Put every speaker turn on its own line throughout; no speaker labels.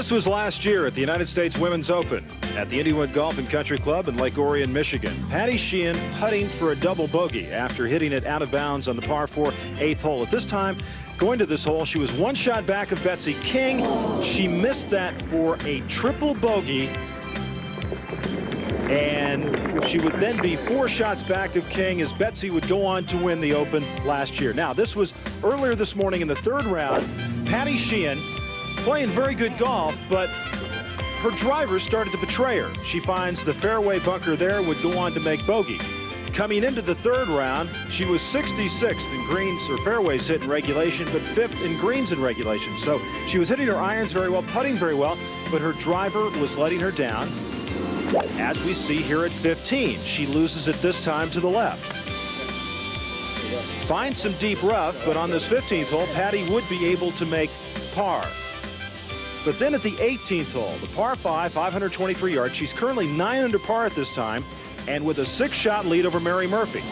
This was last year at the United States Women's Open at the Indianwood Golf and Country Club in Lake Orion, Michigan. Patty Sheehan putting for a double bogey after hitting it out of bounds on the par 4 8th hole. At this time, going to this hole, she was one shot back of Betsy King. She missed that for a triple bogey, and she would then be 4 shots back of King as Betsy would go on to win the Open last year. Now, this was earlier this morning in the 3rd round. Patty Sheehan playing very good golf, but her driver started to betray her. She finds the fairway bunker there, would go on to make bogey. Coming into the 3rd round, she was 66th in greens or fairways hit in regulation, but 5th in greens in regulation. So she was hitting her irons very well, putting very well, but her driver was letting her down. As we see here at 15, she loses it this time to the left. Finds some deep rough, but on this 15th hole, Patty would be able to make par. But then at the 18th hole, the par 5, 523 yards, she's currently 9 under par at this time, and with a 6-shot lead over Mary Murphy.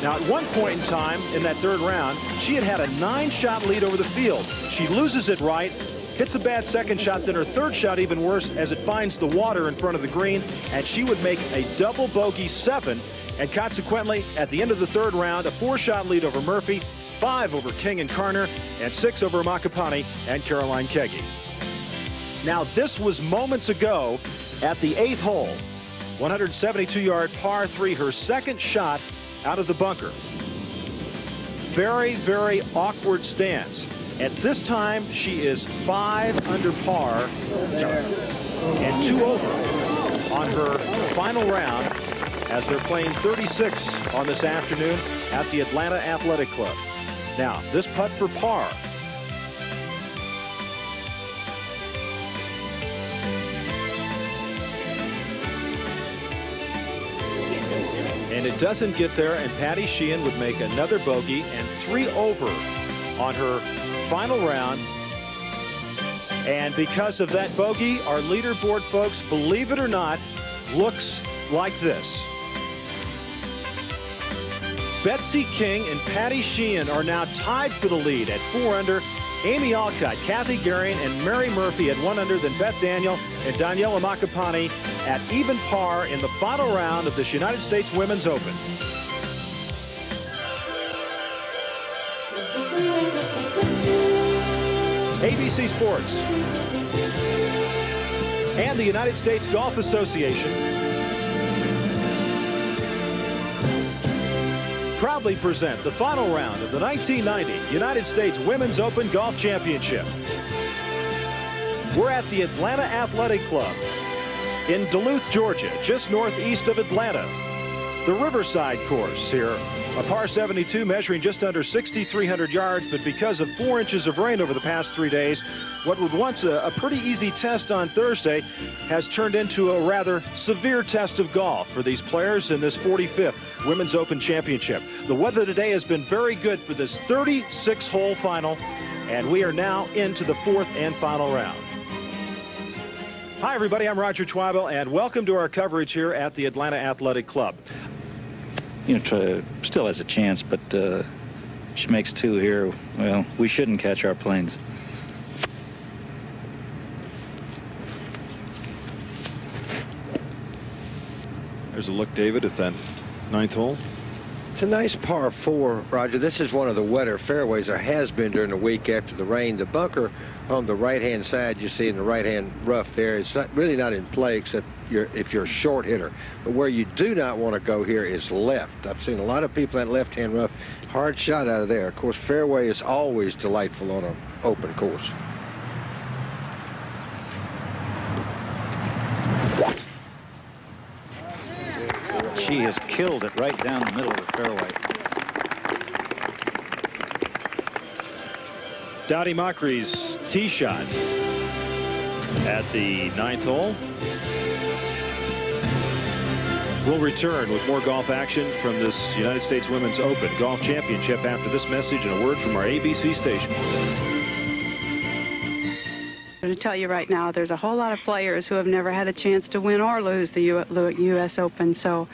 Now, at one point in time in that 3rd round, she had a 9-shot lead over the field. She loses it right, hits a bad 2nd shot, then her 3rd shot even worse as it finds the water in front of the green, and she would make a double bogey 7, and consequently, at the end of the 3rd round, a 4-shot lead over Murphy, 5 over King and Carner, and 6 over Makapani and Caroline Keggy. Now, this was moments ago at the 8th hole. 172-yard par 3, her 2nd shot out of the bunker. Very, very awkward stance. At this time, she is 5 under par and 2 over on her final round as they're playing 36 on this afternoon at the Atlanta Athletic Club. Now, this putt for par. And it doesn't get there, and Patty Sheehan would make another bogey and 3 over on her final round. And because of that bogey, our leaderboard, folks, believe it or not, looks like this. Betsy King and Patty Sheehan are now tied for the lead at 4 under. Amy Alcott, Kathy Garion, and Mary Murphy at 1 under. Then Beth Daniel and Daniela Makapani at even par in the final round of this United States Women's Open. ABC Sports and the United States Golf Association proudly present the final round of the 1990 United States Women's Open Golf Championship. We're at the Atlanta Athletic Club in Duluth, Georgia, just northeast of Atlanta. The Riverside course here, a par 72 measuring just under 6,300 yards, but because of 4 inches of rain over the past 3 days, what was once a pretty easy test on Thursday has turned into a rather severe test of golf for these players in this 45th Women's Open Championship. The weather today has been very good for this 36-hole final, and we are now into the 4th and final round. Hi, everybody. I'm Roger Twibel, and welcome to our coverage here at the Atlanta Athletic Club.
You know, still has a chance, but she makes 2 here. Well, we shouldn't catch our planes.
There's a look, David, at that 9th hole.
It's a nice par 4, Roger. This is one of the wetter fairways, or has been during the week after the rain. The bunker on the right-hand side, you see in the right-hand rough there, it's really not in play except if you're a short hitter. But where you do not want to go here is left. I've seen a lot of people at left-hand rough. Hard shot out of there. Of course, fairway is always delightful on an open course.
She has killed it right down the middle of the fairway.
Dottie Mockery's tee shot at the 9th hole. We'll return with more golf action from this United States Women's Open Golf Championship after this message and a word from our ABC stations.
I'm going to tell you right now, there's a whole lot of players who have never had a chance to win or lose the U.S. Open, so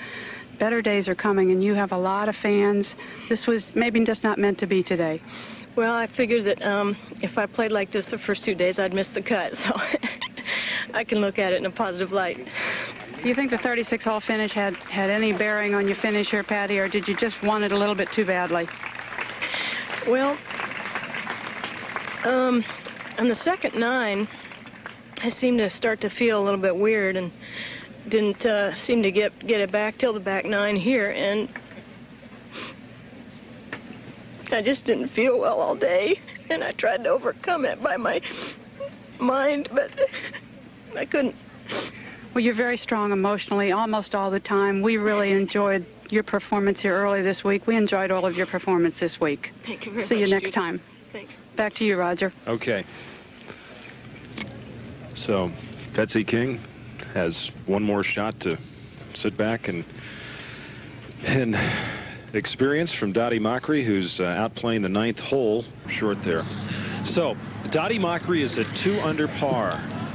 better days are coming, and you have a lot of fans. This was maybe just not meant to be today.
Well, I figured that if I played like this the first 2 days, I'd miss the cut, so I can look at it in a positive light.
Do you think the 36-hole finish had any bearing on your finish here, Patty, or did you just want it a little bit too badly?
Well, on the second 9, I seemed to start to feel a little bit weird and didn't seem to get it back till the back 9 here, and I just didn't feel well all day, and I tried to overcome it by my mind, but I couldn't.
Well, you're very strong emotionally almost all the time. We really enjoyed your performance here early this week. We enjoyed all of your performance this week.
Thank you very much.
See you next time.
Thanks.
Back to you, Roger.
Okay. So, Betsy King has one more shot to sit back and experience from Dottie Mockery, who's out playing the 9th hole short there. So, Dottie Mockery is at 2 under par,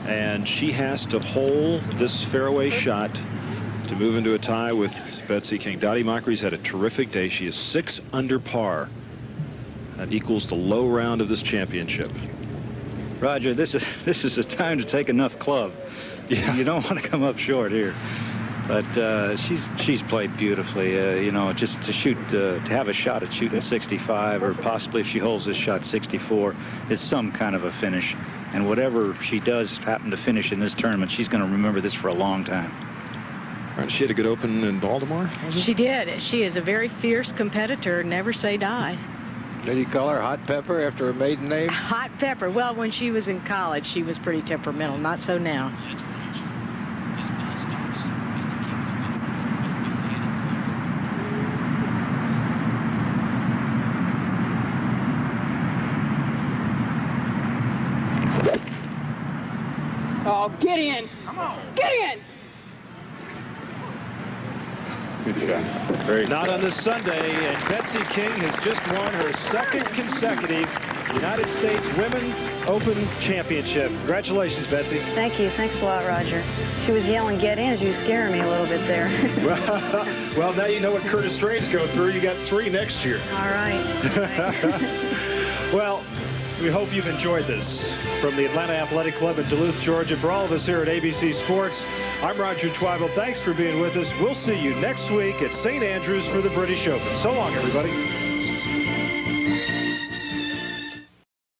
and she has to hole this fairway shot to move into a tie with Betsy King. Dottie Mockery's had a terrific day. She is 6 under par. That equals the low round of this championship.
Roger, this is the time to take enough club.
Yeah.
You don't want to come up short here. But she's played beautifully. You know, just to have a shot at shooting 65, or possibly if she holds this shot 64, is some kind of a finish. And whatever she does happen to finish in this tournament, she's going to remember this for a long time.
Right, she had a good open in Baltimore.
She did. She is a very fierce competitor. Never say die.
Did you call her Hot Pepper after her maiden name?
Hot Pepper. Well, when she was in college, she was pretty temperamental. Not so now.
Oh, get in. Come on. Get in.
Not on this Sunday, and Betsy King has just won her 2nd consecutive United States Women Open Championship. Congratulations, Betsy.
Thank you. Thanks a lot, Roger. She was yelling, "Get in." She was scaring me a little bit there.
Well, now you know what Curtis Strange go through. You got 3 next year.
All right.
Well, we hope you've enjoyed this. From the Atlanta Athletic Club in Duluth, Georgia, for all of us here at ABC Sports, I'm Roger Twibell. Thanks for being with us. We'll see you next week at St. Andrews for the British Open. So long, everybody.